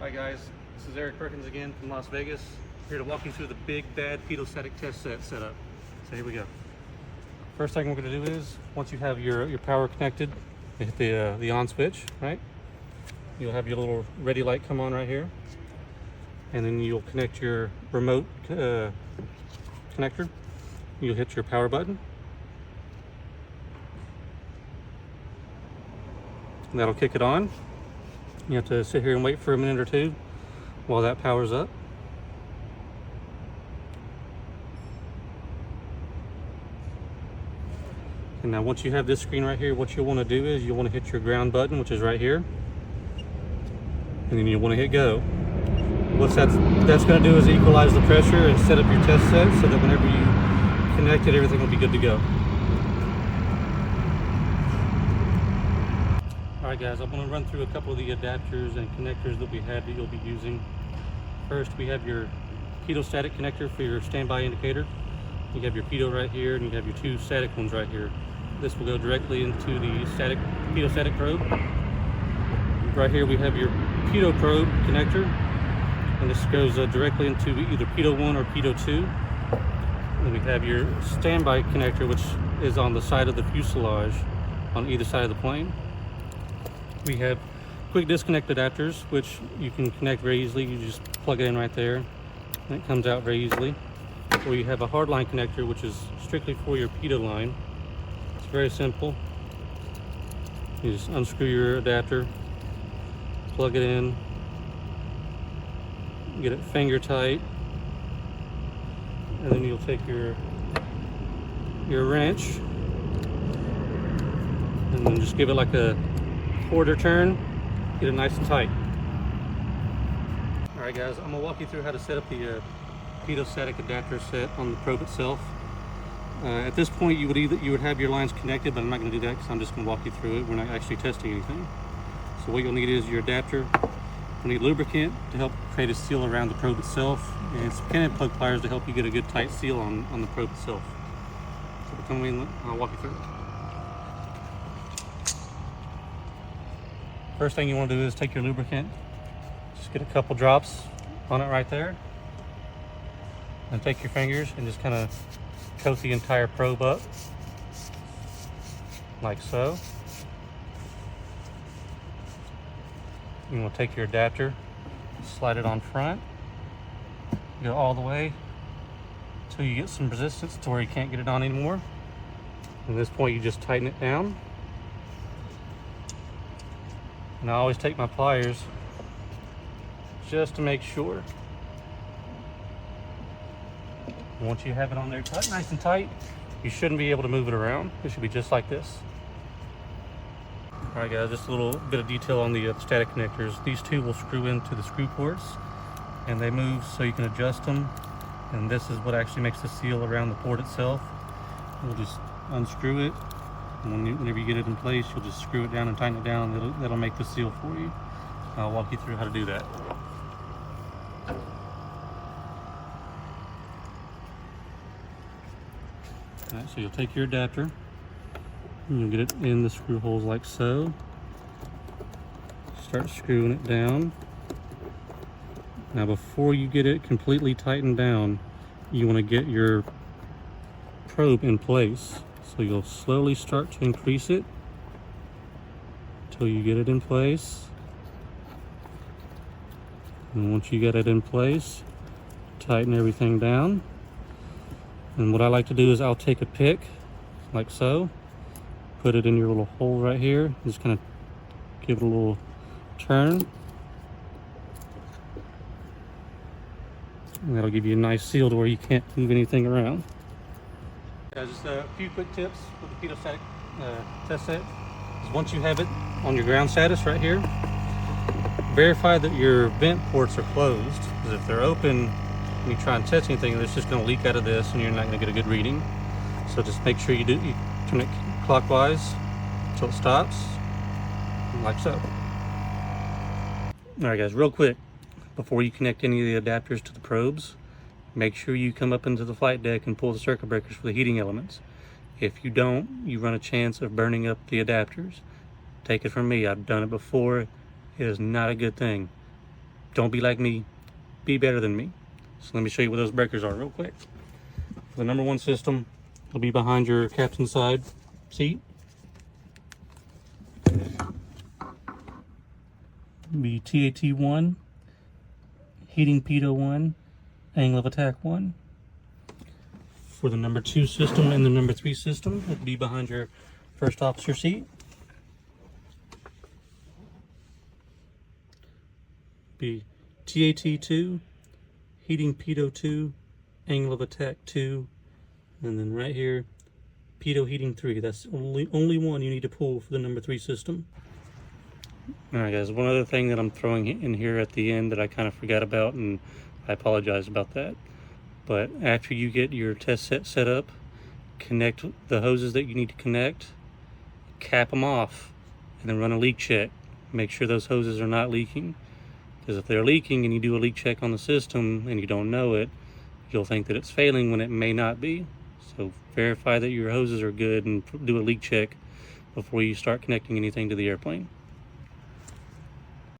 Hi guys, this is Eric Perkins again from Las Vegas, here to walk you through the big bad Pitot test setup. So here we go. First thing we're going to do is, once you have your power connected, you hit the on switch, right? You'll have your little ready light come on right here, and then you'll connect your remote connector. You'll hit your power button, and that'll kick it on. You have to sit here and wait for a minute or two while that powers up. And now once you have this screen right here, what you'll want to do is you'll want to hit your ground button, which is right here, and then you'll want to hit go. What that's going to do is equalize the pressure and set up your test set so that whenever you connect it, everything will be good to go. Alright guys, I'm going to run through a couple of the adapters and connectors that we have that you'll be using. First, we have your Pitot static connector for your standby indicator. You have your Pitot right here, and you have your two static ones right here. This will go directly into the Pitot static probe. Right here we have your Pitot probe connector, and this goes directly into either Pitot 1 or Pitot 2. And we have your standby connector, which is on the side of the fuselage on either side of the plane. We have quick disconnect adapters, which you can connect very easily. You just plug it in right there, and it comes out very easily. Or you have a hardline connector, which is strictly for your Pitot line. It's very simple. You just unscrew your adapter, plug it in, get it finger tight, and then you'll take your wrench and then just give it like a quarter turn, get it nice and tight. Alright guys, I'm going to walk you through how to set up the Pitot static adapter set on the probe itself. At this point you would have your lines connected, but I'm not going to do that because I'm just going to walk you through it. We're not actually testing anything. So what you'll need is your adapter. You'll need lubricant to help create a seal around the probe itself, and some Cannon plug pliers to help you get a good tight seal on the probe itself. So come in, I'll walk you through it. First thing you want to do is take your lubricant, just get a couple drops on it right there, and take your fingers and just kind of coat the entire probe up, like so. You want to take your adapter, slide it on front, go all the way until you get some resistance to where you can't get it on anymore. At this point you just tighten it down. And I always take my pliers just to make sure. Once you have it on there nice and tight, you shouldn't be able to move it around. It should be just like this. Alright guys, just a little bit of detail on the static connectors. These two will screw into the screw ports, and they move so you can adjust them. And this is what actually makes the seal around the port itself. We'll just unscrew it. And whenever you get it in place, you'll just screw it down and tighten it down, and that'll make the seal for you. I'll walk you through how to do that. Alright, so you'll take your adapter, and you'll get it in the screw holes like so. Start screwing it down. Now before you get it completely tightened down, you want to get your probe in place. So you'll slowly start to increase it until you get it in place. And once you get it in place, tighten everything down. And what I like to do is I'll take a pick, like so, put it in your little hole right here, just kind of give it a little turn. And that'll give you a nice seal to where you can't move anything around. Just a few quick tips with the Pitot static test set. Once you have it on your ground status right here, verify that your vent ports are closed, because if they're open and you try and test anything, it's just going to leak out of this and you're not going to get a good reading. So just make sure you turn it clockwise until it stops, like so. Alright guys, real quick, before you connect any of the adapters to the probes, make sure you come up into the flight deck and pull the circuit breakers for the heating elements. If you don't, you run a chance of burning up the adapters. Take it from me, I've done it before. It is not a good thing. Don't be like me, be better than me. So let me show you what those breakers are real quick. The number 1 system will be behind your captain's side seat. Be TAT1, heating Pitot 1, angle of attack 1. For the number 2 system and the number 3 system, it'll be behind your first officer seat. Be TAT2, heating Pitot 2, angle of attack 2, and then right here, Pitot heating 3. That's only one you need to pull for the number 3 system. Alright guys, one other thing that I'm throwing in here at the end that I kind of forgot about, and I apologize about that. But after you get your test set up, connect the hoses that you need to connect, cap them off, and then run a leak check. Make sure those hoses are not leaking. Because if they're leaking and you do a leak check on the system and you don't know it, you'll think that it's failing when it may not be. So verify that your hoses are good and do a leak check before you start connecting anything to the airplane.